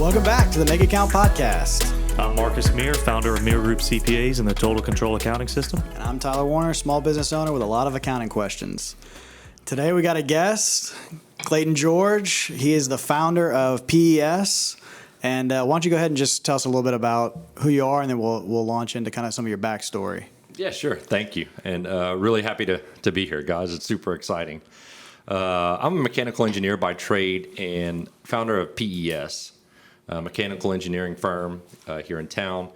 Welcome back to the Make It Count podcast. I'm Marcus Mire, founder of Mire Group CPAs and the Total Control Accounting System. And I'm Tyler Warner, small business owner with a lot of accounting questions. Today we got a guest, Clayton George. He is the founder of PES. And why don't you go ahead and just tell us a little bit about who you are, and then we'll launch into kind of some of your backstory. Yeah, sure. Thank you. And really happy to be here, guys. It's super exciting. I'm a mechanical engineer by trade and founder of PES, a mechanical engineering firm here in town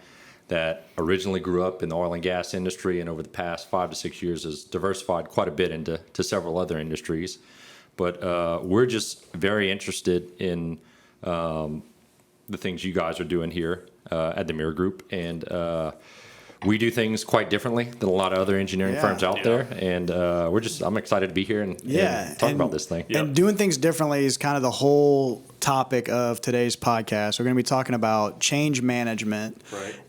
that originally grew up in the oil and gas industry, and over the past 5 to 6 years has diversified quite a bit into several other industries. But we're just very interested in the things you guys are doing here at the Mire Group, and we do things quite differently than a lot of other engineering firms out there, and I'm excited to be here and talk about this thing. And doing things differently is kind of the whole topic of today's podcast. We're going to be talking about change management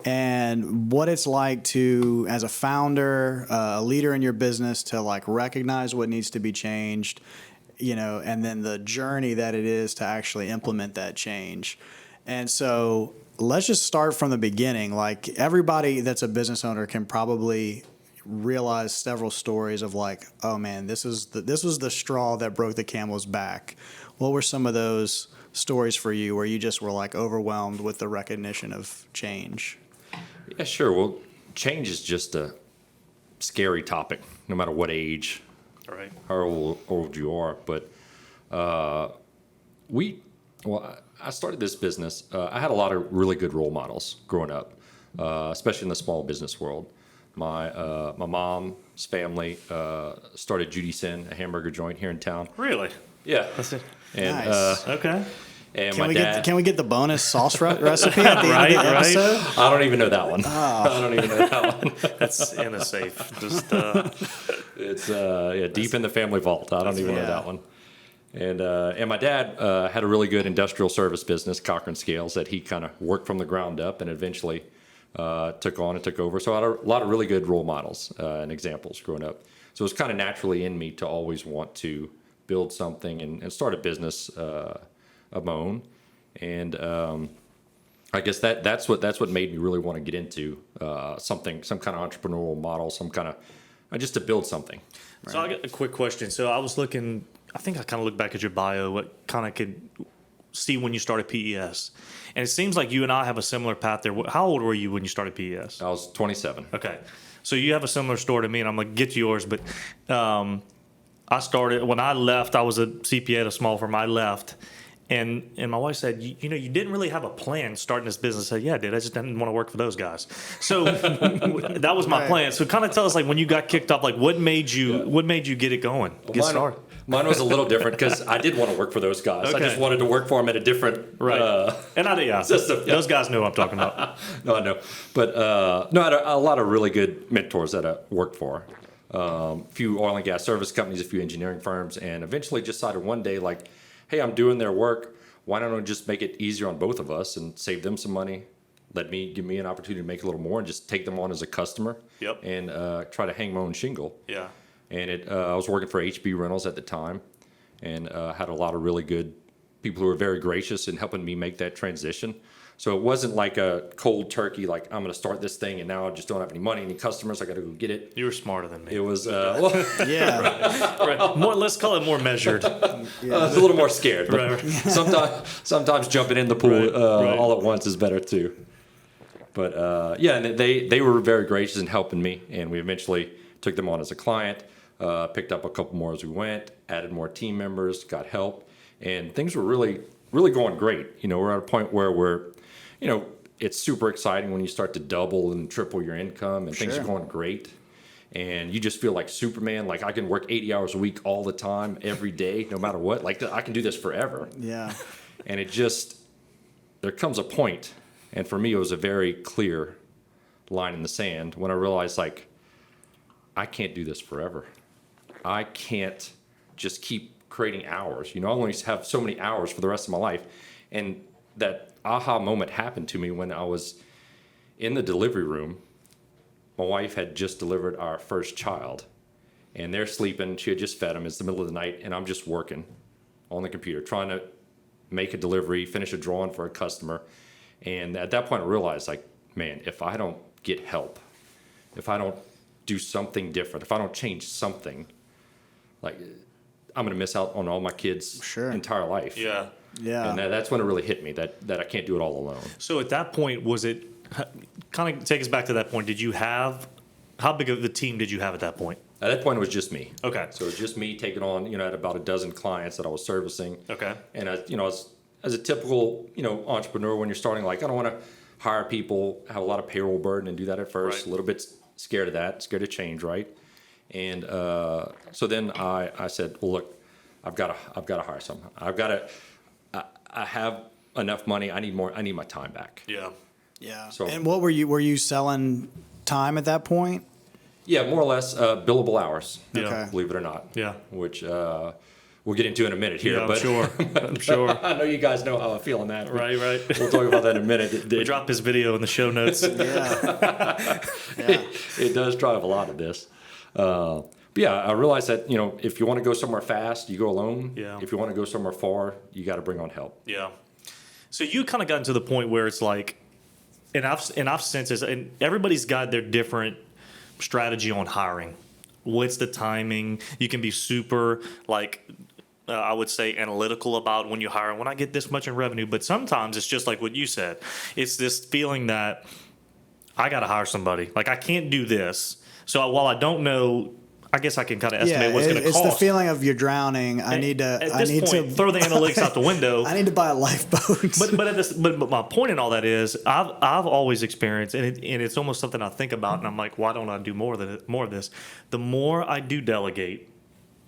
and what it's like to, as a founder, a leader in your business, to like recognize what needs to be changed, and then the journey that it is to actually implement that change. And so let's just start from the beginning. Like, everybody that's a business owner can probably realize several stories of like, oh man, this was the straw that broke the camel's back. What were some of those stories for you where you just were like overwhelmed with the recognition of change? Yeah, sure. Well, change is just a scary topic, no matter what age, how old you are. But I started this business. I had a lot of really good role models growing up, especially in the small business world. My mom's family started Judy Sin, a hamburger joint here in town. Really? Yeah. That's it. And, nice. Okay. And can we get the bonus sauce recipe at the end of the episode? I don't even know that one. I don't even know that one. That's in the safe. Just it's deep in the family vault. I don't even know that one. And my dad had a really good industrial service business, Cochran Scales, that he kind of worked from the ground up and eventually took on and took over. So I had a lot of really good role models and examples growing up. So it was kind of naturally in me to always want to build something and start a business of my own. And I guess that's what made me really want to get into some kind of entrepreneurial model, some kind of just to build something. Right. So I got a quick question. So I was looking. I think I kind of looked back at your bio, what kind of could see when you started PES. And it seems like you and I have a similar path there. How old were you when you started PES? I was 27. Okay. So you have a similar story to me, and I'm going to get to yours. But I started, when I left, I was a CPA at a small firm. I left. And my wife said, you didn't really have a plan starting this business. I said, yeah, I did. I just didn't want to work for those guys. So that was my plan. So kind of tell us, like, when you got kicked off, like, what made you get it going, get started? Mine was a little different because I did want to work for those guys. Okay. I just wanted to work for them at a different system. Those guys knew what I'm talking about. No, I know. But I had a lot of really good mentors that I worked for. A few oil and gas service companies, a few engineering firms, and eventually decided one day, like, hey, I'm doing their work. Why don't I just make it easier on both of us and save them some money? Give me an opportunity to make a little more and just take them on as a customer. Yep. And try to hang my own shingle. Yeah. And I was working for HB Rentals at the time, and had a lot of really good people who were very gracious in helping me make that transition. So it wasn't like a cold turkey, like, I'm going to start this thing and now I just don't have any money, any customers, I got to go get it. You were smarter than me. It was, yeah. Right. More, let's call it more measured. I was a little more scared. But sometimes jumping in the pool all at once is better too. But and they were very gracious in helping me, and we eventually took them on as a client, picked up a couple more as we went, added more team members, got help, and things were really, really going great. We're at a point where it's super exciting when you start to double and triple your income, and things are going great. And you just feel like Superman, like I can work 80 hours a week all the time, every day, no matter what. Like, I can do this forever. Yeah. And there comes a point, and for me it was a very clear line in the sand when I realized, like, I can't do this forever. I can't just keep creating hours. I only have so many hours for the rest of my life. And that aha moment happened to me when I was in the delivery room. My wife had just delivered our first child, and they're sleeping. She had just fed them. It's the middle of the night, and I'm just working on the computer, trying to make a delivery, finish a drawing for a customer. And at that point I realized, like, man, if I don't get help, if I don't do something different, if I don't change something, like, I'm going to miss out on all my kids' entire life. Yeah. Yeah. And that's when it really hit me that I can't do it all alone. So at that point, was it kind of take us back to that point? Did you have, how big of a team did you have at that point? At that point, it was just me. Okay. So it was just me taking on, I had about a dozen clients that I was servicing. Okay. And as a typical, entrepreneur, when you're starting, like, I don't want to hire people, have a lot of payroll burden and do that at first. Right. A little bit scared of that, scared of change, right? And so then I said, well, look, I've got to hire someone. I have enough money. I need more. I need my time back. Yeah. Yeah. So- And what were you selling time at that point? Yeah, more or less billable hours. Yeah. Okay. Believe it or not. Yeah. Which we'll get into in a minute here. Yeah, I'm but sure. I'm sure. I know you guys know how I feel on that. Right. We'll talk about that in a minute. We drop his video in the show notes. Yeah. It does drive a lot of this. But yeah, I realized that, if you want to go somewhere fast, you go alone. Yeah. If you want to go somewhere far, you got to bring on help. Yeah. So you kind of gotten to the point where it's like, and I've sensed this, and everybody's got their different strategy on hiring. What's the timing? You can be super I would say analytical about when you hire. When I get this much in revenue, but sometimes it's just like what you said. It's this feeling that I got to hire somebody. Like, I can't do this. So while I don't know, I guess I can kind of estimate what's going to cost. It's the feeling of you're drowning. I need to throw the analytics out the window. I need to buy a lifeboat. But my point in all that is I've always experienced, and it's almost something I think about, and I'm like, why don't I do more of this? The more I do delegate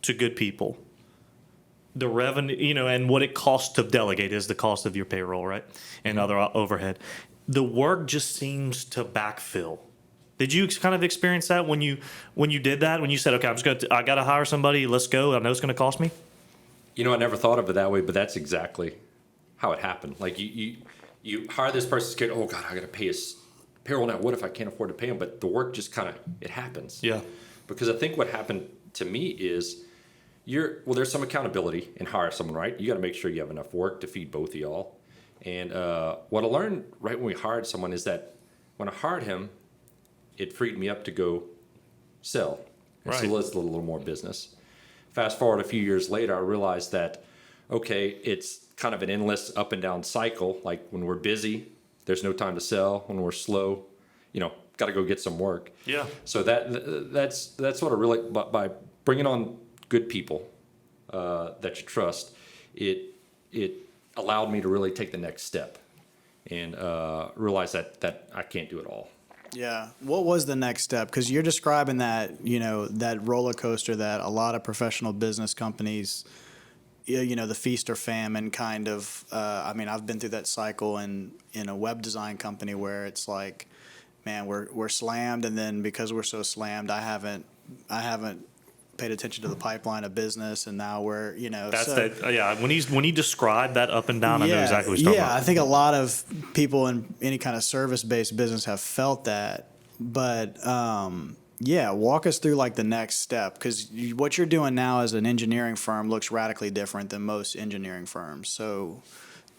to good people, the revenue, and what it costs to delegate is the cost of your payroll, right, and other overhead. The work just seems to backfill. Did you kind of experience that when you did that? When you said, okay, I got to hire somebody, let's go. I know it's going to cost me. I never thought of it that way, but that's exactly how it happened. Like, you hire this person, scared. Oh God, I got to pay his payroll now. What if I can't afford to pay him? But the work just it happens. Yeah. Because I think what happened to me is there's some accountability in hiring someone, right? You got to make sure you have enough work to feed both of y'all. And what I learned right when we hired someone is that when I hired him, it freed me up to go sell. And Right. so let's do a little more business. Fast forward a few years later, I realized that, okay, it's kind of an endless up and down cycle. Like, when we're busy, there's no time to sell. When we're slow, got to go get some work. Yeah. So that's sort of really, by bringing on good people that you trust, it allowed me to really take the next step and realize that I can't do it all. Yeah. What was the next step? Because you're describing that, that roller coaster that a lot of professional business companies, the feast or famine kind of. I've been through that cycle in a web design company where it's like, man, we're slammed, and then because we're so slammed, I haven't paid attention to the pipeline of business, and now we're That's that. Yeah. When you describe that up and down, I know exactly what you're talking about. I think a lot of people in any kind of service-based business have felt that. But walk us through like the next step, because what you're doing now as an engineering firm looks radically different than most engineering firms. So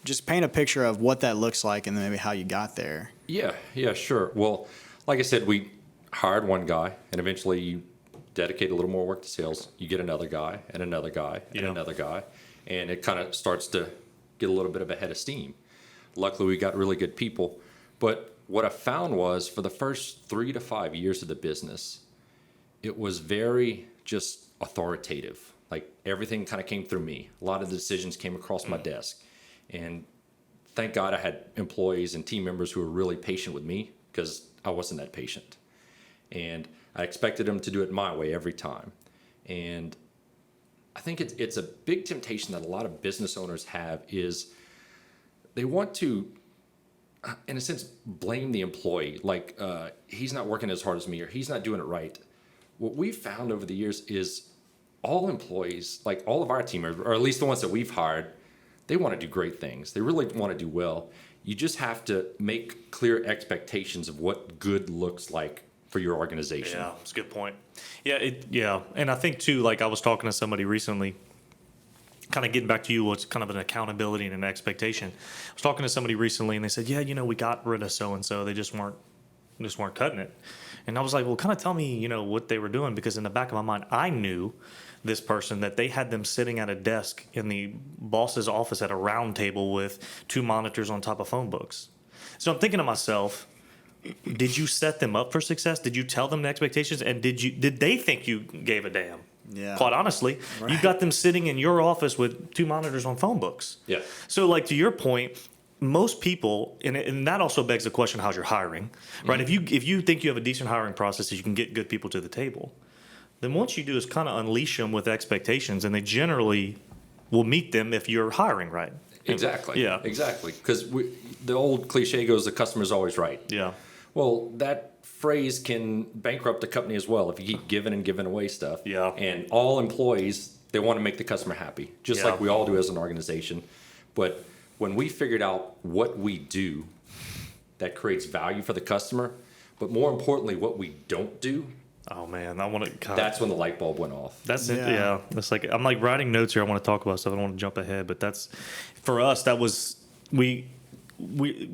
just paint a picture of what that looks like and then maybe how you got there. Yeah, sure. Well, like I said, we hired one guy, and eventually you dedicate a little more work to sales. You get another guy and another guy and another guy, and it kind of starts to get a little bit of a head of steam. Luckily, we got really good people. But what I found was, for the first 3 to 5 years of the business, it was very just authoritative. Like, everything kind of came through me. A lot of the decisions came across my desk. And thank God I had employees and team members who were really patient with me, because I wasn't that patient. And I expected them to do it my way every time. And I think it's a big temptation that a lot of business owners have, is they want to, in a sense, blame the employee. Like, he's not working as hard as me, or he's not doing it right. What we've found over the years is all employees, like all of our team members, or at least the ones that we've hired, they want to do great things. They really want to do well. You just have to make clear expectations of what good looks like for your organization. Yeah, that's a good point. Yeah, and I think too, like, I was talking to somebody recently, kind of getting back to you, what's kind of an accountability and an expectation. I was talking to somebody recently, and they said, "Yeah, we got rid of so and so. They just weren't cutting it." And I was like, "Well, kind of tell me, what they were doing," because in the back of my mind, I knew this person that they had them sitting at a desk in the boss's office at a round table with 2 monitors on top of phone books. So I'm thinking to myself, did you set them up for success? Did you tell them the expectations? And did they think you gave a damn? Yeah. Quite honestly, you got them sitting in your office with 2 monitors on phone books. Yeah. So, like, to your point, most people, and that also begs the question, how's your hiring, right? Mm-hmm. If you think you have a decent hiring process, you can get good people to the table. Then what you do is kind of unleash them with expectations, and they generally will meet them if you're hiring right. Exactly. Yeah. Exactly. Because the old cliche goes, the customer's always right. Yeah. Well, that phrase can bankrupt a company as well if you keep giving and giving away stuff. Yeah. And all employees, they want to make the customer happy, just like we all do as an organization. But when we figured out what we do that creates value for the customer, but more importantly, what we don't do, Oh man, I want to. that's when the light bulb went off. That's it. Yeah. Yeah. That's like I'm like writing notes here. I want to talk about stuff. I don't want to jump ahead, but that's for us. That was we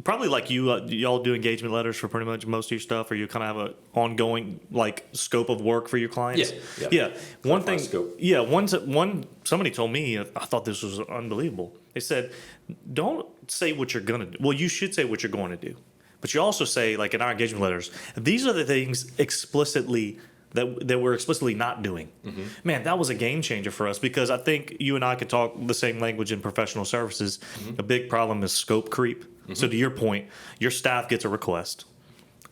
probably like you. Y'all do engagement letters for pretty much most of your stuff, or you kind of have an ongoing like scope of work for your clients. Yeah. One thing. Scope. Yeah. One. Somebody told me. I thought this was unbelievable. They said, "Don't say what you're gonna do." Well, you should say what you're going to do. But you also say, like in our engagement letters, these are the things explicitly that we're explicitly not doing. Mm-hmm. Man, that was a game changer for us because I think you and I could talk the same language in professional services. Mm-hmm. A big problem is scope creep. So to your point, your staff gets a request.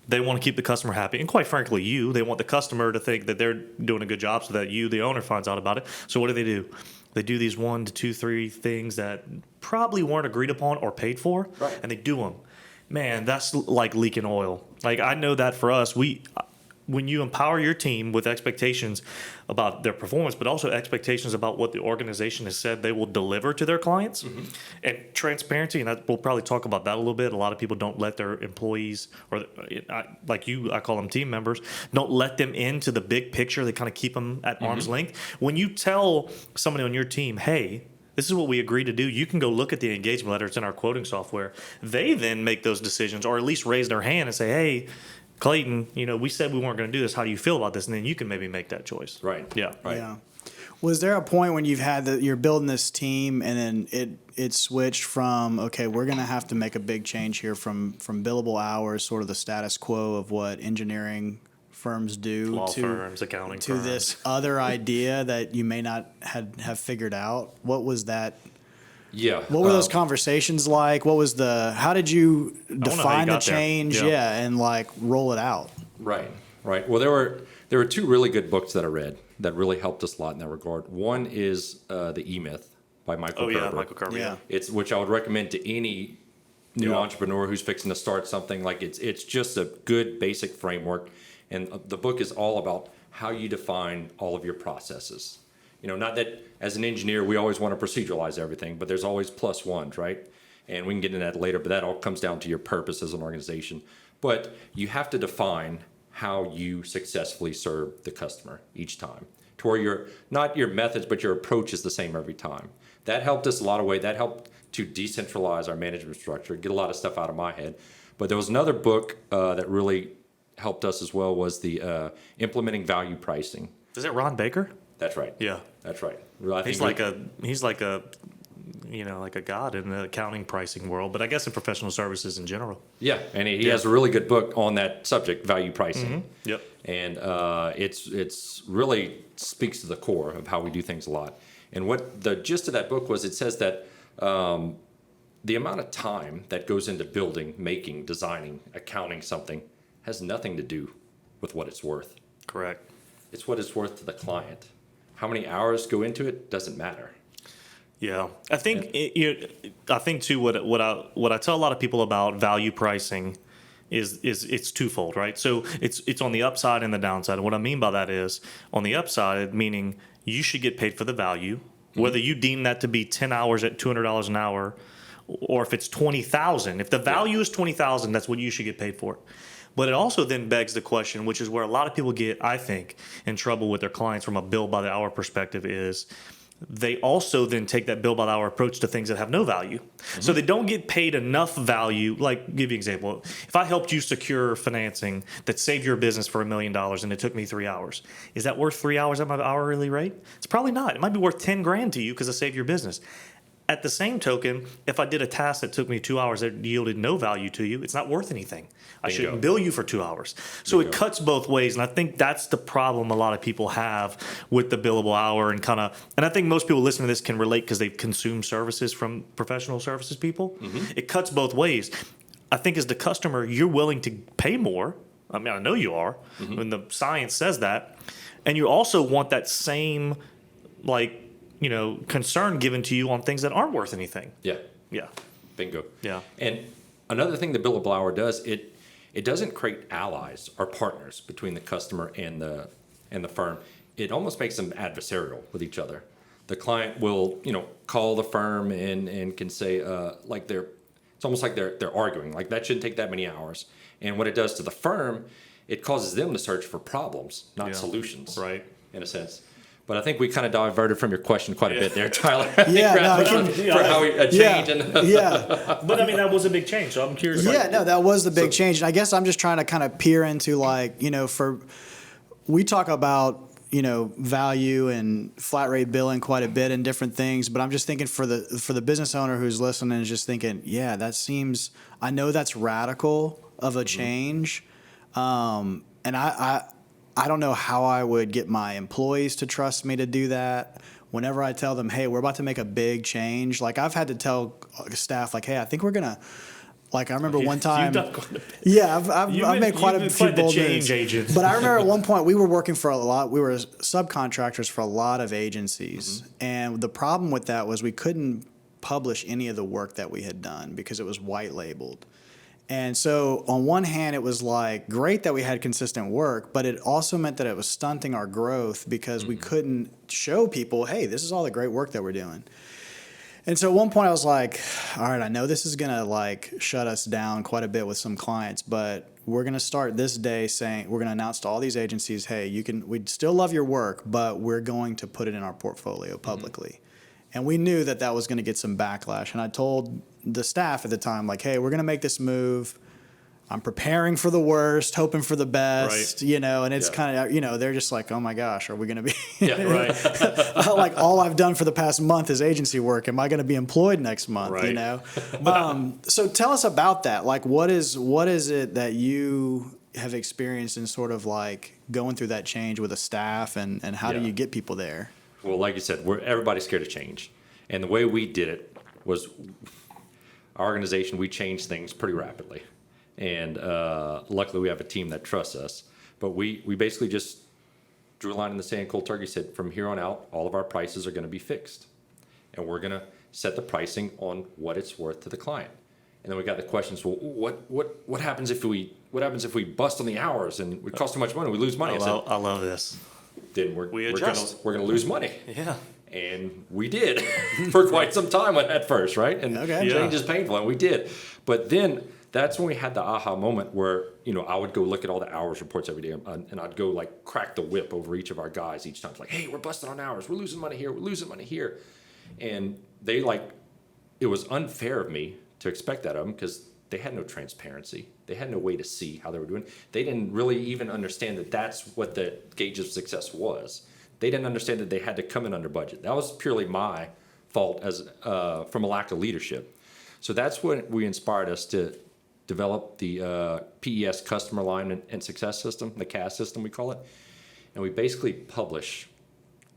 They want to keep the customer happy. And quite frankly, they want the customer to think that they're doing a good job so that you, the owner, finds out about it. So what do? They do these 1 to 2, 3 things that probably weren't agreed upon or paid for, Right. and they do them. Man, that's like leaking oil. Like I know that for us, when you empower your team with expectations about their performance, but also expectations about what the organization has said they will deliver to their clients, and transparency, and we'll probably talk about that a little bit. A lot of people don't let their employees, or I call them team members, don't let them into the big picture. They kind of keep them at arm's length. When you tell somebody on your team, hey, this is what we agreed to do. You can go look at the engagement letter. It's in our quoting software. They then make those decisions, or at least raise their hand and say, "Hey, Clayton, we said we weren't going to do this. How do you feel about this?" And then you can maybe make that choice. Right. Yeah. Right. Yeah. Was there a point when you've had you're building this team and then it switched from, okay, we're going to have to make a big change here from billable hours, sort of the status quo of what engineering firms do, Law firms, accounting to firms. this other idea that you may not have figured out? What was that? Yeah. What were those conversations like? How did you define the got there. change? Yeah. Yeah, and like roll it out. Right. Well, there were 2 really good books that I read that really helped us a lot in that regard. One is The E-Myth by Michael Gerber. Oh, yeah, Michael Gerber. Yeah. It's which I would recommend to any new entrepreneur who's fixing to start something. Like it's just a good basic framework, and the book is all about how you define all of your processes. Not that as an engineer we always want to proceduralize everything, but there's always plus ones, right? And we can get into that later, but that all comes down to your purpose as an organization. But you have to define how you successfully serve the customer each time, to where not your methods, but your approach is the same every time. That helped us a lot of ways. That helped to decentralize our management structure, get a lot of stuff out of my head. But there was another book that really helped us as well, was the Implementing Value Pricing. Is it Ron Baker? That's right. Yeah. That's right. He's like a god in the accounting pricing world, but I guess in professional services in general. Yeah, and he has a really good book on that subject, value pricing. Yep. And it's really speaks to the core of how we do things a lot. And what the gist of that book was, it says that the amount of time that goes into building, making, designing, accounting something has nothing to do with what it's worth. Correct. It's what it's worth to the client. How many hours go into it doesn't matter. Yeah, I think I think too. What I tell a lot of people about value pricing is it's twofold, right? So it's on the upside and the downside. And what I mean by that is on the upside, meaning you should get paid for the value, whether you deem that to be 10 hours at $200 an hour, or if it's 20,000. If the value is 20,000, that's what you should get paid for. But it also then begs the question, which is where a lot of people get, I think, in trouble with their clients from a bill by the hour perspective, is they also then take that bill by the hour approach to things that have no value. So they don't get paid enough value. Like, give you an example. If I helped you secure financing that saved your business for $1 million and it took me 3 hours, is that worth 3 hours at my hourly rate? It's probably not. It might be worth 10 grand to you because I saved your business. At the same token, if I did a task that took me 2 hours that yielded no value to you, it's not worth anything. I shouldn't bill you for 2 hours. So it cuts both ways. And I think that's the problem a lot of people have with the billable hour and and I think most people listening to this can relate because they've consumed services from professional services people. It cuts both ways. I think as the customer, you're willing to pay more. I mean, I know you are when the science says that. And you also want that same, concern given to you on things that aren't worth anything. Yeah. Yeah. Bingo. Yeah. And another thing the billable hour does, it doesn't create allies or partners between the customer and the firm. It almost makes them adversarial with each other. The client will, call the firm and can say, it's almost like they're arguing. Like, that shouldn't take that many hours. And what it does to the firm, it causes them to search for problems, not solutions. Right. In a sense. But I think we kind of diverted from your question quite a bit there, Tyler. Change. But I mean, that was a big change. So I'm curious. That was the big change. And I guess I'm just trying to kind of peer into we talk about, value and flat rate billing quite a bit and different things, but I'm just thinking for the business owner who's listening is just thinking, I know that's radical of a change. And I don't know how I would get my employees to trust me to do that. Whenever I tell them, hey, we're about to make a big change, like I've had to tell staff, like, hey, I think we're gonna. Like, I remember one time. I've made quite a few bold moves. But I remember at one point we were working for a lot. We were subcontractors for a lot of agencies, and the problem with that was we couldn't publish any of the work that we had done because it was white labeled. And so on one hand, it was like great that we had consistent work, but it also meant that it was stunting our growth because we couldn't show people, hey, this is all the great work that we're doing. And so at one point I was like, all right, I know this is going to shut us down quite a bit with some clients, but we're going to start this day saying we're going to announce to all these agencies, hey, we'd still love your work, but we're going to put it in our portfolio publicly. And we knew that was going to get some backlash. And I told the staff at the time, like, hey, we're going to make this move. I'm preparing for the worst, hoping for the best, and it's kind of, they're just like, oh my gosh, are we going to be, like all I've done for the past month is agency work. Am I going to be employed next month? So tell us about that. Like, what is it that you have experienced in sort of like going through that change with a staff and how do you get people there? Well, like you said, everybody's scared of change. And the way we did it was our organization, we changed things pretty rapidly. And luckily we have a team that trusts us. But we basically just drew a line in the sand, cold turkey, said from here on out, all of our prices are going to be fixed. And we're going to set the pricing on what it's worth to the client. And then we got the questions, well, what happens if we bust on the hours and it costs too much money, we lose money? I love this. Then we're going to lose money. Yeah. And we did for quite some time at first, right? And change is painful, and we did. But then that's when we had the aha moment where, I would go look at all the hours reports every day, and I'd go crack the whip over each of our guys each time. It's like, hey, we're busting on hours. We're losing money here. We're losing money here. And they it was unfair of me to expect that of them because they had no transparency. They had no way to see how they were doing. They didn't really even understand that that's what the gauge of success was. They didn't understand that they had to come in under budget. That was purely my fault from a lack of leadership. So that's what we inspired us to develop the PES Customer Alignment and Success System, the CAS system we call it. And we basically publish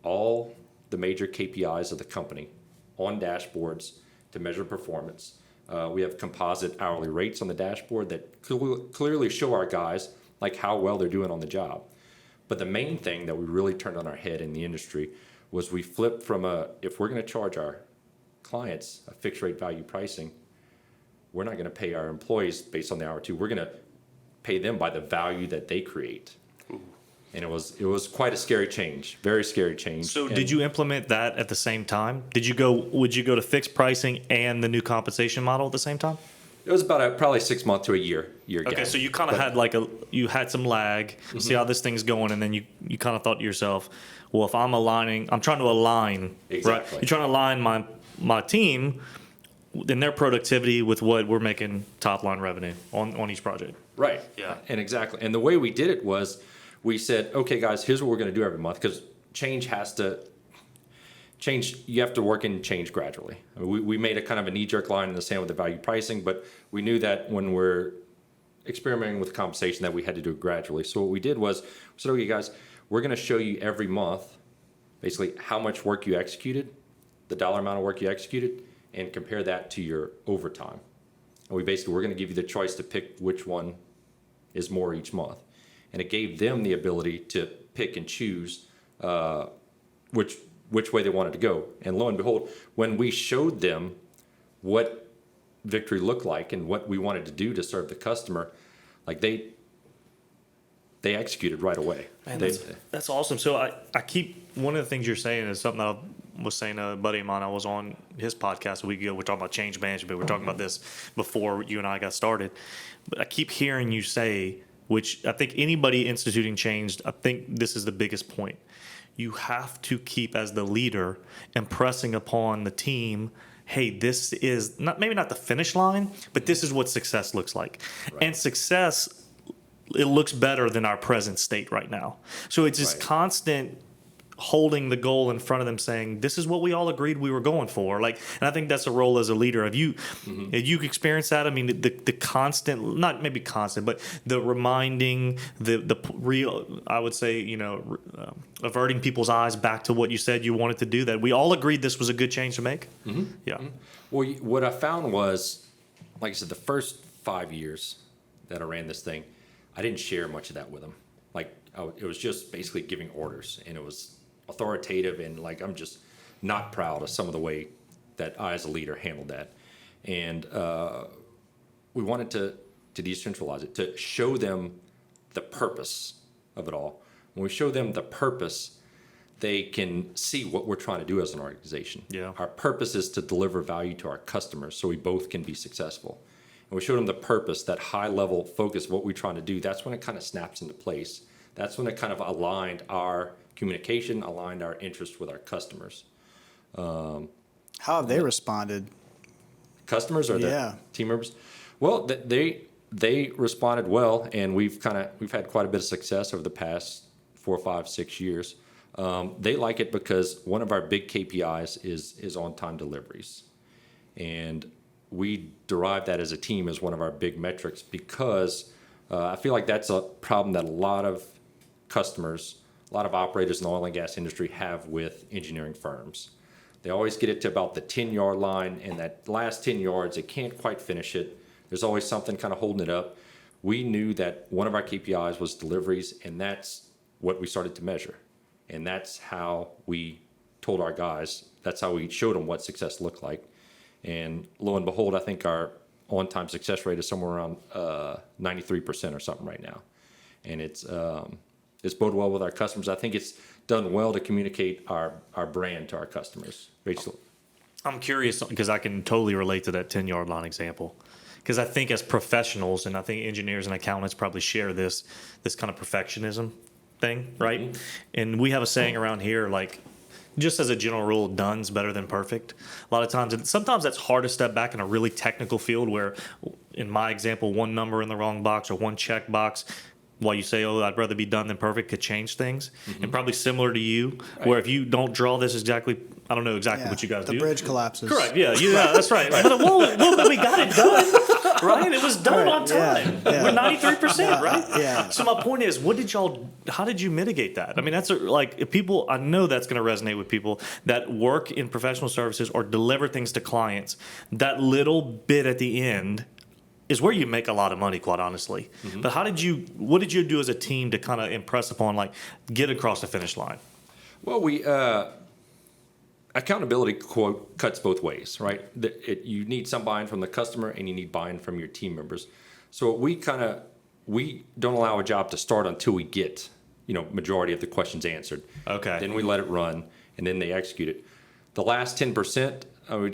all the major KPIs of the company on dashboards to measure performance. We have composite hourly rates on the dashboard that clearly show our guys how well they're doing on the job. But the main thing that we really turned on our head in the industry was we flipped from if we're going to charge our clients a fixed rate value pricing, we're not going to pay our employees based on the hour too. We're going to pay them by the value that they create. Ooh. And it was quite a scary change, very scary change. So did you implement that at the same time? Would you go to fixed pricing and the new compensation model at the same time? It was about probably 6 months to a year Okay, gap. so you kind of had you had some lag, see how this thing's going, and then you kind of thought to yourself, well, if I'm trying to align, Exactly. right? You're trying to align my team in their productivity with what we're making top line revenue on each project. Right. Yeah. And exactly. And the way we did it was we said, okay, guys, here's what we're going to do every month, because you have to work in change gradually. I mean, we made a kind of a knee-jerk line in the sand with the value pricing, but we knew that when we're experimenting with compensation that we had to do it gradually. So what we did was, we said, okay, guys, we're going to show you every month basically how much work you executed, the dollar amount of work you executed, and compare that to your overtime. And we're going to give you the choice to pick which one is more each month. And it gave them the ability to pick and choose which way they wanted to go. And lo and behold, when we showed them what victory looked like and what we wanted to do to serve the customer, like they executed right away. Man, that's awesome. So I keep, one of the things you're saying is something that I was saying to a buddy of mine. I was on his podcast a week ago. We're talking about change management. We're talking about this before you and I got started. But I keep hearing you say, which I think anybody instituting change, I think this is the biggest point. You have to keep, as the leader, impressing upon the team, hey, this is maybe not the finish line, but this is what success looks like. Right. And success, it looks better than our present state right now. So it's just constant holding the goal in front of them, saying, this is what we all agreed we were going for. And I think that's a role as a leader. Have you experienced that? I mean, the constant, not maybe constant, but the reminding, the real, I would say, averting people's eyes back to what you said you wanted to do, that we all agreed this was a good change to make. Mm-hmm. Yeah. Mm-hmm. Well, what I found was, like I said, the first 5 years that I ran this thing, I didn't share much of that with them. It was just basically giving orders, and it was authoritative, and I'm just not proud of some of the way that I as a leader handled that. And we wanted to decentralize it, to show them the purpose of it all. When we show them the purpose, they can see what we're trying to do as an organization. Yeah. Our purpose is to deliver value to our customers so we both can be successful. And we showed them the purpose, that high level focus of what we're trying to do. That's when it kind of snaps into place. That's when it kind of aligned our communication, aligned our interest with our customers. How have they responded? Customers or the team members? Well, they responded well, and we've had quite a bit of success over the past 4, 5, 6 years. They like it because one of our big KPIs is on-time deliveries, and we derive that as a team as one of our big metrics, because I feel like that's a problem that a lot of customers, a lot of operators in the oil and gas industry have with engineering firms. They always get it to about the 10-yard line, and that last 10 yards, they can't quite finish it. There's always something kind of holding it up. We knew that one of our KPIs was deliveries, and that's what we started to measure. And that's how we told our guys, that's how we showed them what success looked like. And lo and behold, I think our on-time success rate is somewhere around 93% or something right now. And it's boded well with our customers. I think it's done well to communicate our brand to our customers. Rachel? I'm curious, because I can totally relate to that 10-yard line example. Because I think as professionals, and I think engineers and accountants probably share this kind of perfectionism thing, right? Mm-hmm. And we have a saying around here, just as a general rule, done's better than perfect. A lot of times, and sometimes that's hard to step back in a really technical field where, in my example, one number in the wrong box or one check box, while you say, oh, I'd rather be done than perfect, could change things. Mm-hmm. And probably similar to you, where if you don't draw this exactly, I don't know exactly what you guys do. The bridge collapses. Correct, yeah, that's right. But we got it done, right? It was done on time. Yeah. We're 93%, right? Yeah. So my point is, how did you mitigate that? I mean, that's if people, I know that's going to resonate with people that work in professional services or deliver things to clients. That little bit at the end is where you make a lot of money, quite honestly. Mm-hmm. But what did you do as a team to kind of impress upon, get across the finish line? Well, accountability cuts both ways, right? You need some buy-in from the customer, and you need buy-in from your team members. So we don't allow a job to start until we get, majority of the questions answered. Okay. Then we let it run, and then they execute it. The last 10%,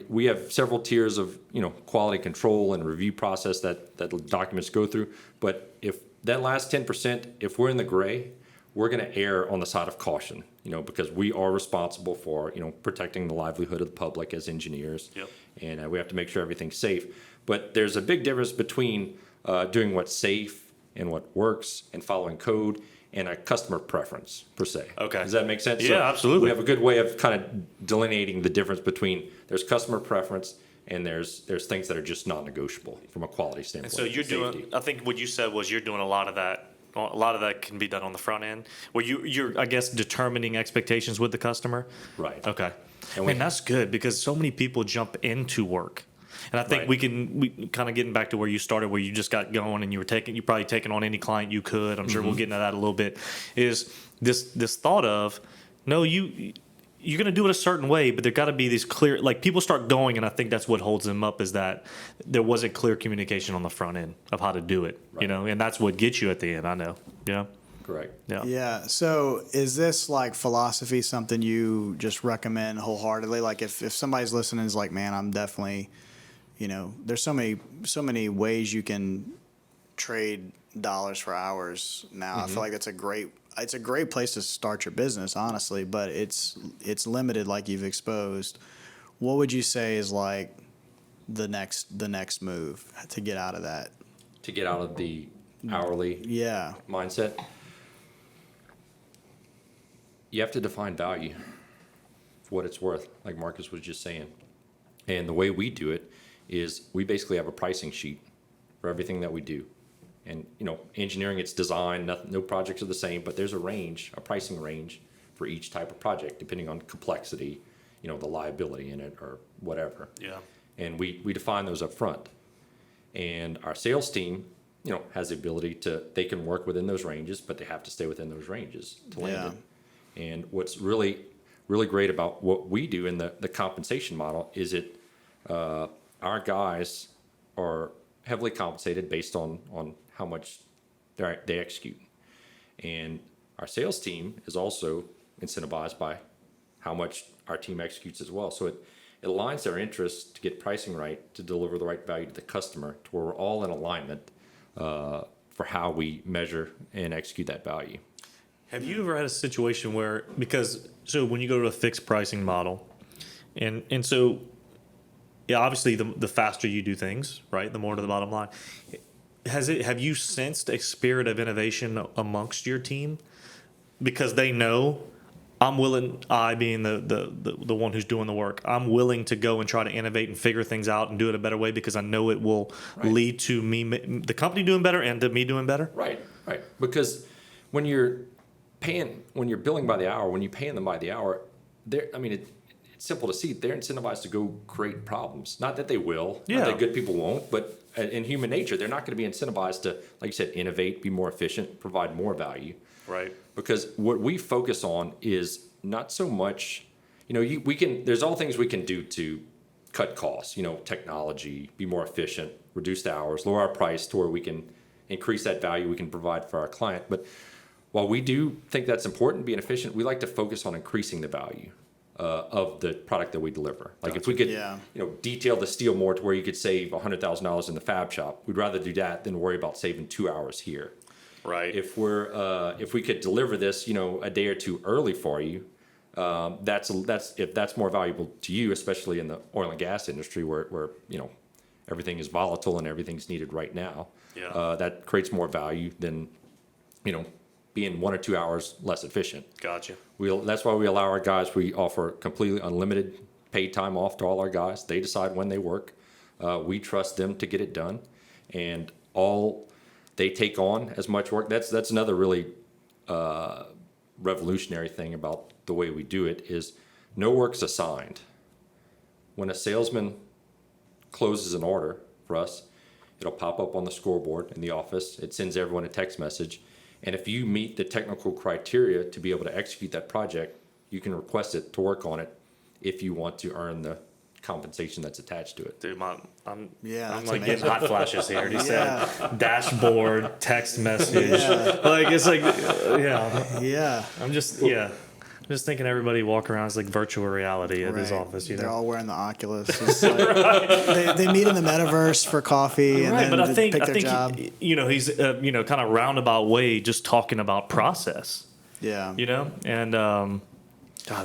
we have several tiers of, quality control and review process that documents go through. But if that last 10%, if we're in the gray, we're going to err on the side of caution, because we are responsible for, protecting the livelihood of the public as engineers. Yep. And we have to make sure everything's safe. But there's a big difference between doing what's safe and what works and following code and a customer preference per se. Okay. Does that make sense? Yeah, absolutely. We have a good way of kind of delineating the difference between there's customer preference and there's things that are just non-negotiable from a quality standpoint. So you're doing, I think what you said was you're doing a lot of that. A lot of that can be done on the front end, where you're, I guess, determining expectations with the customer. Right. Okay. And And that's good because so many people jump into work. And I think Right. we kind of getting back to where you started, where you just got going and you probably taking on any client you could. I'm sure we'll get into that a little bit. Is this thought of, no, you're going to do it a certain way, but there got to be these clear, like people start going, and I think that's what holds them up is that there wasn't clear communication on the front end of how to do it, Right. and that's what gets you at the end. I know. Yeah. Correct. Yeah. Yeah. So is this like philosophy something you just recommend wholeheartedly? Like if somebody's listening and is like, man, I'm definitely, there's so many ways you can trade dollars for hours now. I feel like it's a great place to start your business, honestly, but it's limited like you've exposed. What would you say is like the next move to get out of that? To get out of the hourly Yeah. mindset, you have to define value for what it's worth, like Marcus was just saying. And the way we do it is we basically have a pricing sheet for everything that we do. And, engineering, it's design, no projects are the same, but there's a pricing range for each type of project, depending on complexity, the liability in it or whatever. Yeah. And we define those up front. And our sales team, has the ability they can work within those ranges, but they have to stay within those ranges to land it. And what's really, really great about what we do in the compensation model is our guys are heavily compensated based on how much they execute. And our sales team is also incentivized by how much our team executes as well. So it aligns their interests to get pricing right, to deliver the right value to the customer, to where we're all in alignment for how we measure and execute that value. Have you ever had a situation where, so when you go to a fixed pricing model, and so, yeah, obviously the faster you do things, right, the more to the bottom line. Have you sensed a spirit of innovation amongst your team? Because they know I being the one who's doing the work, I'm willing to go and try to innovate and figure things out and do it a better way because I know it will lead to the company doing better and to me doing better. Right. Because when you're billing by the hour, when you're paying them by the hour, it's simple to see they're incentivized to go create problems. Not that they will, not that good people won't, but in human nature, they're not going to be incentivized to, like you said, innovate, be more efficient, provide more value. Right. Because what we focus on is not so much, there's all things we can do to cut costs, technology, be more efficient, reduce the hours, lower our price to where we can increase that value we can provide for our client. But while we do think that's important, being efficient, we like to focus on increasing the value of the product that we deliver. Like if we could, detail the steel more to where you could save $100,000 in the fab shop, we'd rather do that than worry about saving 2 hours here. Right. If we could deliver this, a day or two early for you, if that's more valuable to you, especially in the oil and gas industry where everything is volatile and everything's needed right now. Yeah. That creates more value than being 1 or 2 hours less efficient. Gotcha. That's why we allow our guys. We offer completely unlimited paid time off to all our guys. They decide when they work. We trust them to get it done, and they take on as much work. That's another really revolutionary thing about the way we do it is no work's assigned. When a salesman closes an order for us, it'll pop up on the scoreboard in the office. It sends everyone a text message. And if you meet the technical criteria to be able to execute that project, you can request it to work on it if you want to earn the compensation that's attached to it. Dude, I'm that's like amazing. getting hot flashes here. He said dashboard, text message. Like it's like, Yeah. I'm just, Just thinking everybody walk around as like virtual reality at his Right. office. They're all wearing the Oculus. It's like, they meet in the metaverse for coffee and Right, then but I pick their job. he's kind of roundabout way just talking about process. Yeah. And God,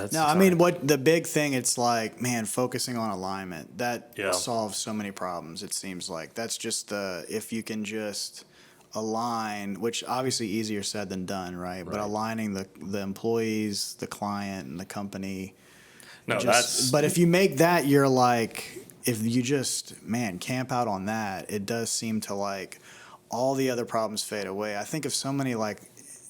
that's No, I mean, what the big thing, it's like, man, focusing on alignment, that Yeah. solves so many problems, it seems like. That's just if you can just align, which obviously easier said than done, right? But aligning the employees, the client, and the company. But if you make that, you're like, if you just, man, camp out on that, it does seem to like all the other problems fade away. I think of so many like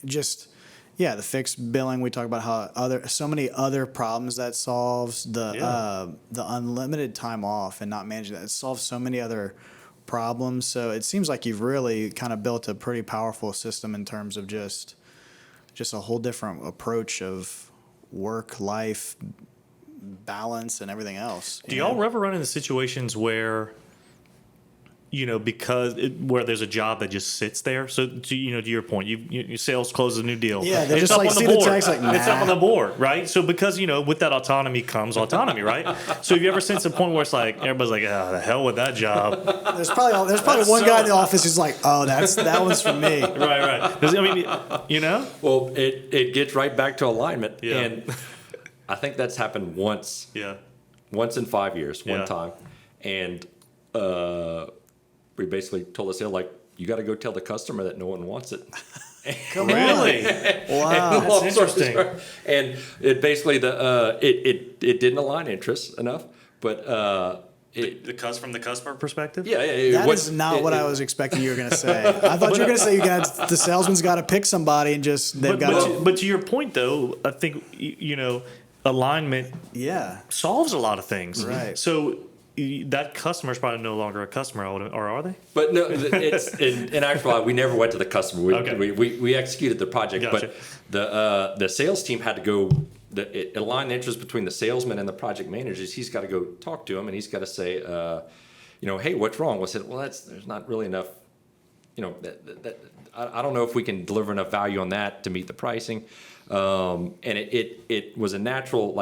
just, yeah, the fixed billing, we talk about how so many other problems that solves, the unlimited time off and not managing that. It solves so many other problems. So it seems like you've really kind of built a pretty powerful system in terms of just a whole different approach of work, life, balance, and everything else. Do y'all ever run into situations where, where there's a job that just sits there? So, to your point, you sales closes a new deal. Yeah, they It's just up like on the see the board. text like, It's up nah. on the board, right? So because, with that autonomy comes autonomy, right? So have you ever seen a point where it's like, everybody's like, oh, the hell with that job. There's probably one guy in the office who's like, oh, that one's for me. Right. Well, it gets right back to alignment. Yeah. And I think that's happened once Yeah. in 5 years, one Yeah. time. And we basically told us, like, you got to go tell the customer that no one wants it. Come Really? Wow. That's interesting. And it basically, it didn't align interests enough. But From the customer perspective? yeah. That is not what I was expecting you were going to say. I thought you were going to say the salesman's got to pick somebody and just But to your point, though, I think, alignment yeah. solves a lot of things. Right. So that customer is probably no longer a customer, or are they? But no, it's in actuality, we never went to the customer. Okay. We executed the project, Gotcha. but the sales team had to go. It aligned interest between the salesman and the project managers. He's got to go talk to him, and he's got to say, hey, what's wrong? Well, I said, well, there's not really enough. I don't know if we can deliver enough value on that to meet the pricing. And it was a natural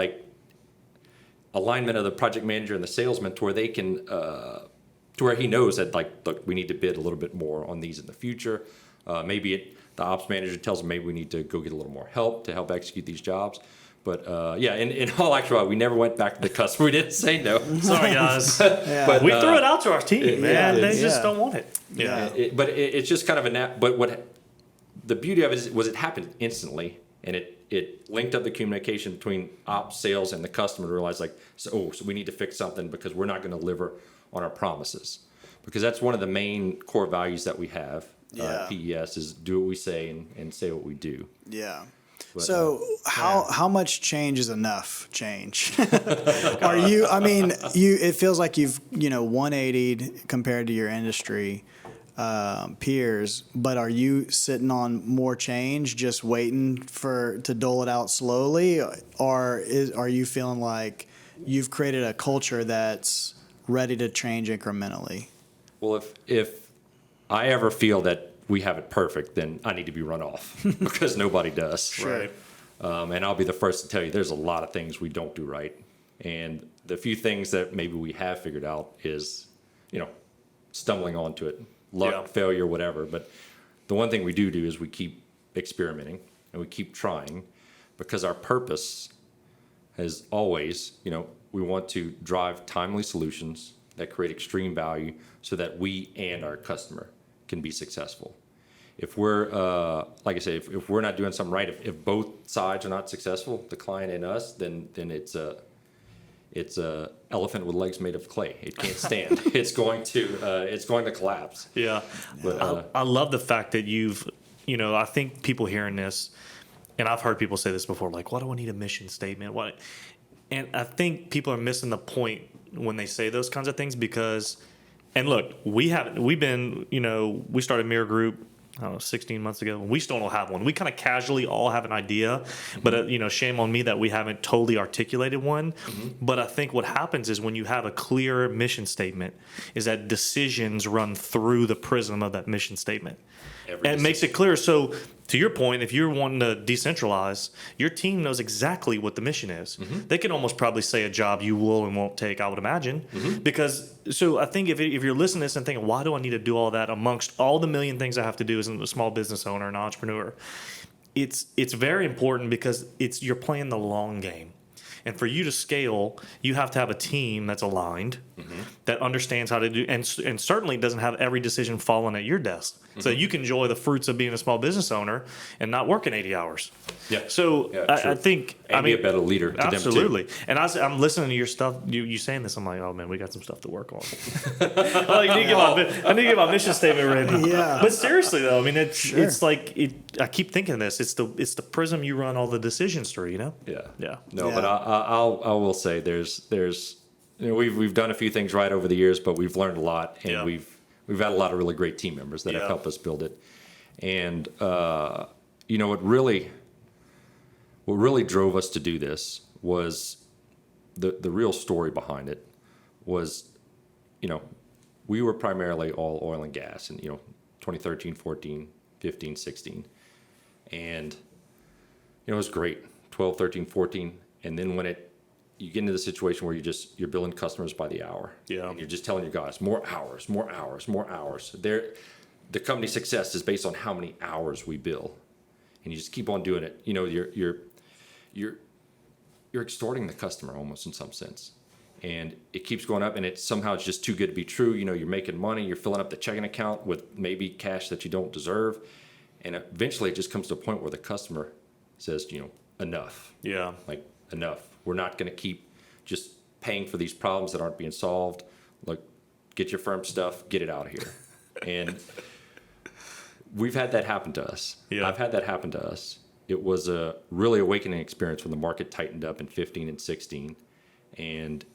alignment of the project manager and the salesman to where they can to where he knows that look, we need to bid a little bit more on these in the future. Maybe the ops manager tells him maybe we need to go get a little more help to help execute these jobs. But in all actuality, we never went back to the customer. We didn't say no. Sorry, guys. But We threw it out to our team, man. They just yeah. don't want it. Yeah. It's just kind of but what the beauty of it was it happened instantly, and it linked up the communication between ops, sales, and the customer to realize so we need to fix something because we're not going to deliver on our promises, because that's one of the main core values that we have. Yeah. PES is do what we say and say what we do. Yeah. But, So how much change is enough change? Are you? I mean, it feels like you've 180'd compared to your industry peers, but are you sitting on more change, just waiting to dole it out slowly, or are you feeling like you've created a culture that's ready to change incrementally? Well, if I ever feel that we have it perfect, then I need to be run off because nobody does. Sure. Right. And I'll be the first to tell you there's a lot of things we don't do right. And the few things that maybe we have figured out is, stumbling onto it, luck, Yeah. failure, whatever. But the one thing we do is we keep experimenting and we keep trying, because our purpose has always, we want to drive timely solutions that create extreme value so that we and our customer can be successful. If we're, like I say, if we're not doing something right, if both sides are not successful, the client and us, then it's a elephant with legs made of clay. It can't stand. It's going to collapse. Yeah. But, I love the fact that you've, I think people hearing this, and I've heard people say this before, like, why do I need a mission statement? What? And I think people are missing the point when they say those kinds of things, because, and look, we started Mire Group, I don't know, 16 months ago. We still don't have one. We kind of casually all have an idea, but shame on me that we haven't totally articulated one. Mm-hmm. But I think what happens is when you have a clear mission statement, is that decisions run through the prism of that mission statement. And it makes it clear. So to your point, if you're wanting to decentralize, your team knows exactly what the mission is. Mm-hmm. They can almost probably say a job you will and won't take, I would imagine. Mm-hmm. Because, so I think if you're listening to this and thinking, why do I need to do all that amongst all the million things I have to do as a small business owner and entrepreneur? It's very important because you're playing the long game. And for you to scale, you have to have a team that's aligned, mm-hmm. that understands how to do, and certainly doesn't have every decision falling at your desk. Mm-hmm. So you can enjoy the fruits of being a small business owner and not working 80 hours. Yeah. So I think, and be a better leader to absolutely. them too. And I'm listening to your stuff. You saying this, I'm like, oh man, we got some stuff to work on. I need to get my mission statement ready. Yeah. But seriously though, I mean, it's like I keep thinking this. It's the prism you run all the decisions through. You know. Yeah. Yeah. No, but I will say there's we've done a few things right over the years, but we've learned a lot, and we've had a lot of really great team members that have helped us build it. And what really drove us to do this was the real story behind it was, we were primarily all oil and gas in 2013, 14, 15, 16, and it was great 12, 13, 14, and then when you get into the situation where you're billing customers by the hour. Yeah. And you're just telling your guys more hours. The company's success is based on how many hours we bill. And you just keep on doing it. You're extorting the customer almost in some sense. And it keeps going up, and it's just too good to be true. You're making money, you're filling up the checking account with maybe cash that you don't deserve. And eventually it just comes to a point where the customer says, enough. Yeah. Like, enough. We're not going to keep just paying for these problems that aren't being solved. Look, get your firm stuff, get it out of here. And we've had that happen to us. Yeah. I've had that happen to us. It was a really awakening experience when the market tightened up in 15 and 16. And,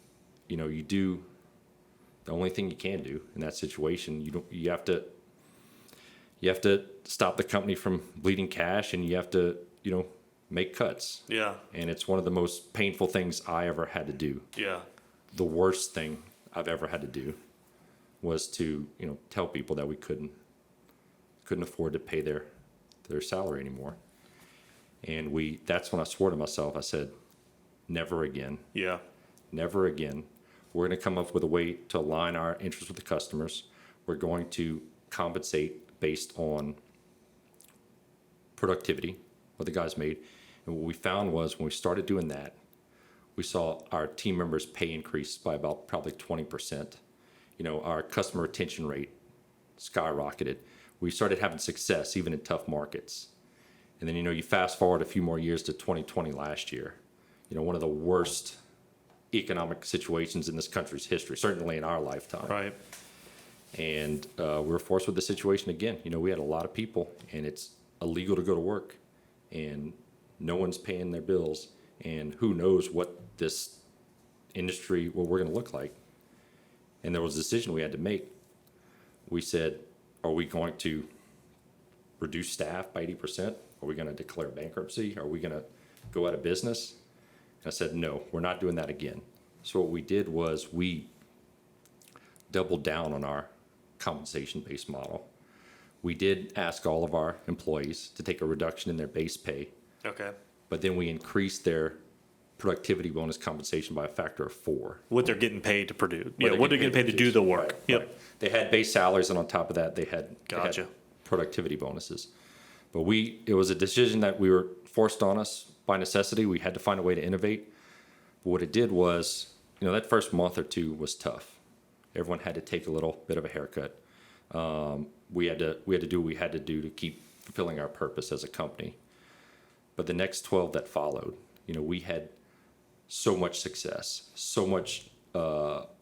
you do the only thing you can do in that situation. You have to stop the company from bleeding cash, and you have to, make cuts. Yeah. And it's one of the most painful things I ever had to do. Yeah. The worst thing I've ever had to do was to, tell people that we couldn't afford to pay their salary anymore. And that's when I swore to myself. I said, never again. Yeah. Never again. We're going to come up with a way to align our interests with the customers. We're going to compensate based on productivity, what the guys made. And what we found was when we started doing that, we saw our team members' pay increase by about probably 20%. Our customer retention rate skyrocketed. We started having success even in tough markets. And then, you fast forward a few more years to 2020 last year, one of the worst economic situations in this country's history, certainly in our lifetime. Right. And we were forced with the situation again. We had a lot of people, and it's illegal to go to work, and no one's paying their bills, and who knows what this industry, what we're going to look like. And there was a decision we had to make. We said, are we going to reduce staff by 80%? Are we going to declare bankruptcy? Are we going to go out of business? And I said, no, we're not doing that again. So what we did was we doubled down on our compensation-based model. We did ask all of our employees to take a reduction in their base pay. Okay. But then we increased their productivity bonus compensation by a factor of 4. What they're getting paid to produce. Yeah, what they're getting paid to do the work. Right, yep. Right. They had base salaries, and on top of that, they had productivity bonuses. But it was a decision that we were forced on us by necessity. We had to find a way to innovate. But what it did was, that first month or two was tough. Everyone had to take a little bit of a haircut. We had to do what we had to do to keep fulfilling our purpose as a company. But the next 12 that followed, we had so much success, so much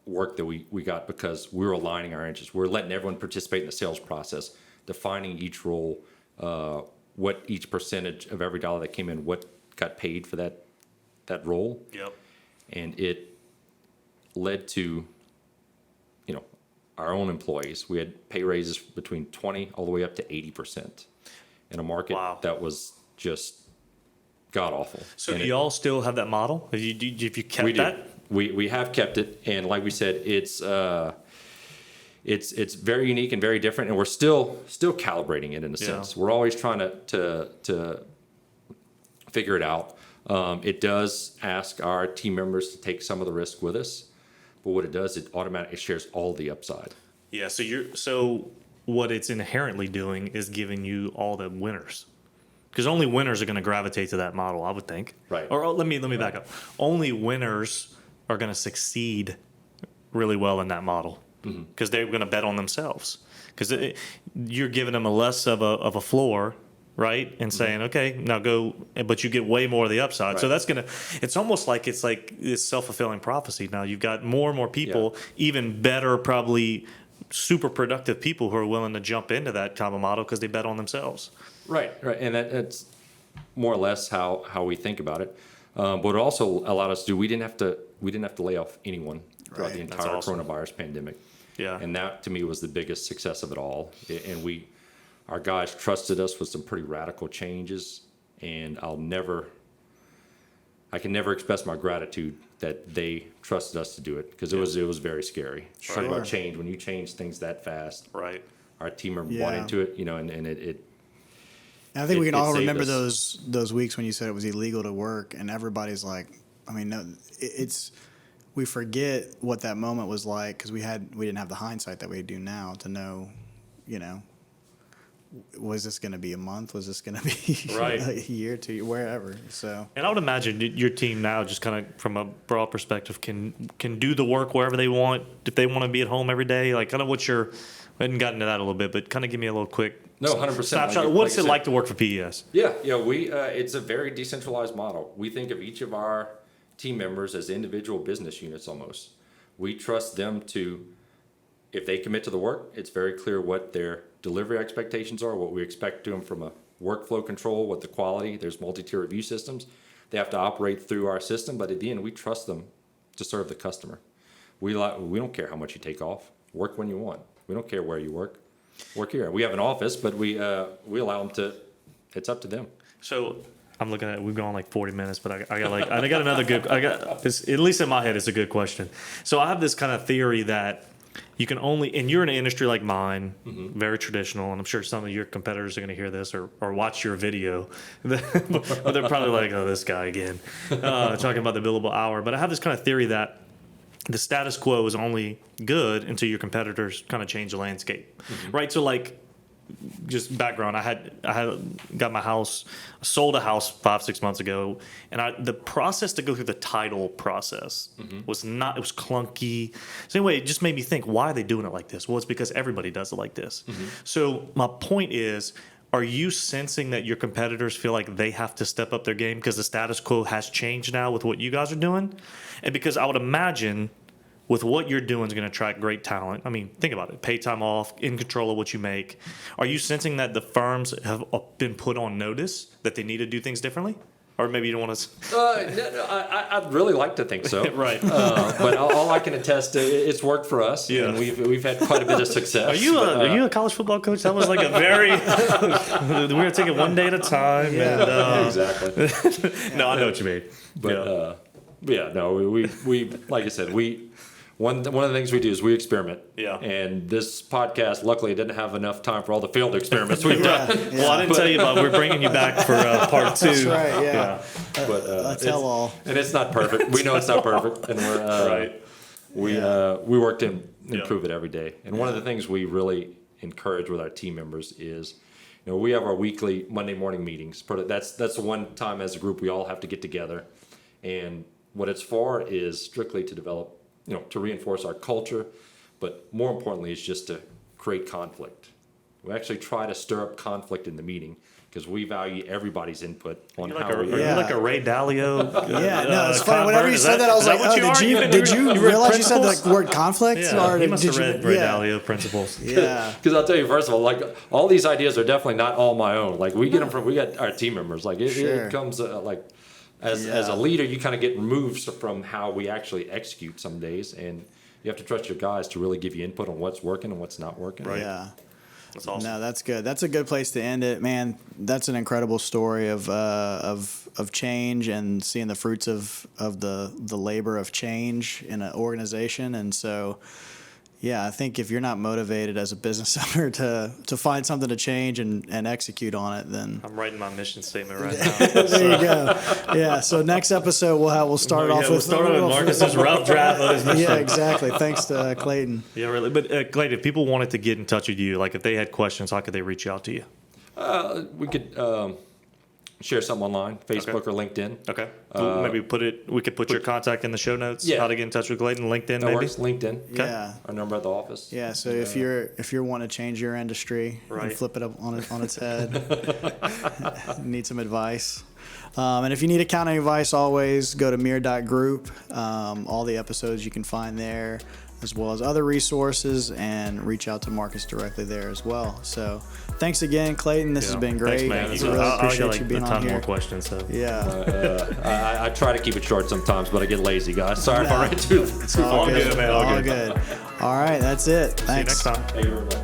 work that we got because we were aligning our interests. We were letting everyone participate in the sales process, defining each role, what each percentage of every dollar that came in, what got paid for that role. Yep. And it led to, our own employees. We had pay raises between 20 all the way up to 80% in a market that was just god awful. So do y'all still have that model? Have you kept that? We have kept it, and like we said, it's very unique and very different, and we're still calibrating it in a sense. We're always trying to figure it out. It does ask our team members to take some of the risk with us, but what it does, it automatically shares all the upside. Yeah. So what it's inherently doing is giving you all the winners, because only winners are going to gravitate to that model, I would think. Right. Or let me back up. Only winners are going to succeed really well in that model, because they're going to bet on themselves, because you're giving them a less of a floor, right, and saying, okay, now go, but you get way more of the upside. So that's it's almost like it's like this self-fulfilling prophecy. Now you've got more and more people, even better, probably super productive people who are willing to jump into that kind of model because they bet on themselves. Right, and that's more or less how we think about it. But it also allowed us to do. We didn't have to lay off anyone throughout the entire coronavirus pandemic. Yeah, and that to me was the biggest success of it all. And our guys trusted us with some pretty radical changes, and I can never express my gratitude that they trusted us to do it, because it was very scary. Sure. Talk about change. When you change things that fast, right? Our team member bought into it, and it. And I think we can all remember us. those weeks when you said it was illegal to work, and everybody's like, I mean, no, we forget what that moment was like, because we didn't have the hindsight that we do now to know, was this going to be a month? Was this going to be a year, 2 years, wherever? So, and I would imagine your team now, just kind of from a broad perspective, can do the work wherever they want. If they want to be at home every day, like kind of what's your, I hadn't gotten into that a little bit, but kind of give me a little quick 100% snapshot. What's it like to work for PES? Yeah, we it's a very decentralized model. We think of each of our team members as individual business units almost. We trust them to, if they commit to the work, it's very clear what their delivery expectations are, what we expect to them from a workflow control, what the quality, there's multi-tier review systems. They have to operate through our system, but at the end, we trust them to serve the customer. We don't care how much you take off. Work when you want. We don't care where you work. Work here. We have an office, but we allow them to, it's up to them. So I'm looking at, we've gone like 40 minutes, but I got another good, this, at least in my head, it's a good question. So I have this kind of theory that you can only, and you're in an industry like mine, very traditional, and I'm sure some of your competitors are going to hear this or watch your video. But they're probably like, oh, this guy again, talking about the billable hour. But I have this kind of theory that the status quo is only good until your competitors kind of change the landscape, right? So like, just background, I had got my house, sold a house 5-6 months ago, and the process to go through the title process was not, it was clunky. So anyway, it just made me think, why are they doing it like this? Well, it's because everybody does it like this. So my point is, are you sensing that your competitors feel like they have to step up their game because the status quo has changed now with what you guys are doing? And because I would imagine with what you're doing is going to attract great talent. I mean, think about it. Pay time off, in control of what you make. Are you sensing that the firms have been put on notice that they need to do things differently? Or maybe you don't want to... No, I'd really like to think so. Right. But all I can attest to, it's worked for us. Yeah. And we've had quite a bit of success. Are you a college football coach? That was like a very... we're going to take it one day at a time. Yeah, and, exactly. No, I know what you mean. But, we like I said, one of the things we do is we experiment. Yeah. And this podcast, luckily, didn't have enough time for all the field experiments we've done. Yeah. Well, I didn't tell you about. We're bringing you back for part 2. That's right. Yeah. But a tell all. And it's not perfect. We know it's not perfect, and we work to improve it every day. And one of the things we really encourage with our team members is, we have our weekly Monday morning meetings. That's the one time as a group we all have to get together, and what it's for is strictly to develop, to reinforce our culture, but more importantly, it's just to create conflict. We actually try to stir up conflict in the meeting because we value everybody's input on how Are you like a Ray Dalio? No, it's funny. Whenever you said that, I was like, did you realize you said the word conflict? Yeah, he must have read Ray Dalio principles. Yeah. Because I'll tell you, first of all, like all these ideas are definitely not all my own. Like we get them we got our team members. Like it comes as a leader, you kind of get removed from how we actually execute some days, and you have to trust your guys to really give you input on what's working and what's not working. Right. Yeah. That's awesome. No, that's good. That's a good place to end it, man. That's an incredible story of change and seeing the fruits of the labor of change in an organization. And so, yeah, I think if you're not motivated as a business owner to find something to change and execute on it, then I'm writing my mission statement right now. there you go. Yeah. So next episode we'll start off with Marcus's rough draft of his mission. Yeah, exactly. Thanks to Clayton. Yeah, really. But Clayton, if people wanted to get in touch with you, like if they had questions, how could they reach out to you? We could share something online, Facebook or LinkedIn. Okay. Maybe we could put your contact in the show notes. Yeah. How to get in touch with Clayton, LinkedIn That maybe? works. LinkedIn. Okay. Yeah. Our number at the office. Yeah. So if you're wanting to change your industry and Right. flip it up on its head, need some advice. And if you need accounting advice, always go to mire.group. All the episodes you can find there, as well as other resources, and reach out to Marcus directly there as well. So thanks again, Clayton. This has been great. Thanks, I man. really I appreciate got you being a on ton here. more questions. So. Yeah. I try to keep it short sometimes, but I get lazy, guys. Sorry if I ran too It's all All good. good, man. All All good. good. All right. That's it. Thanks. See you next time. Hey, everybody.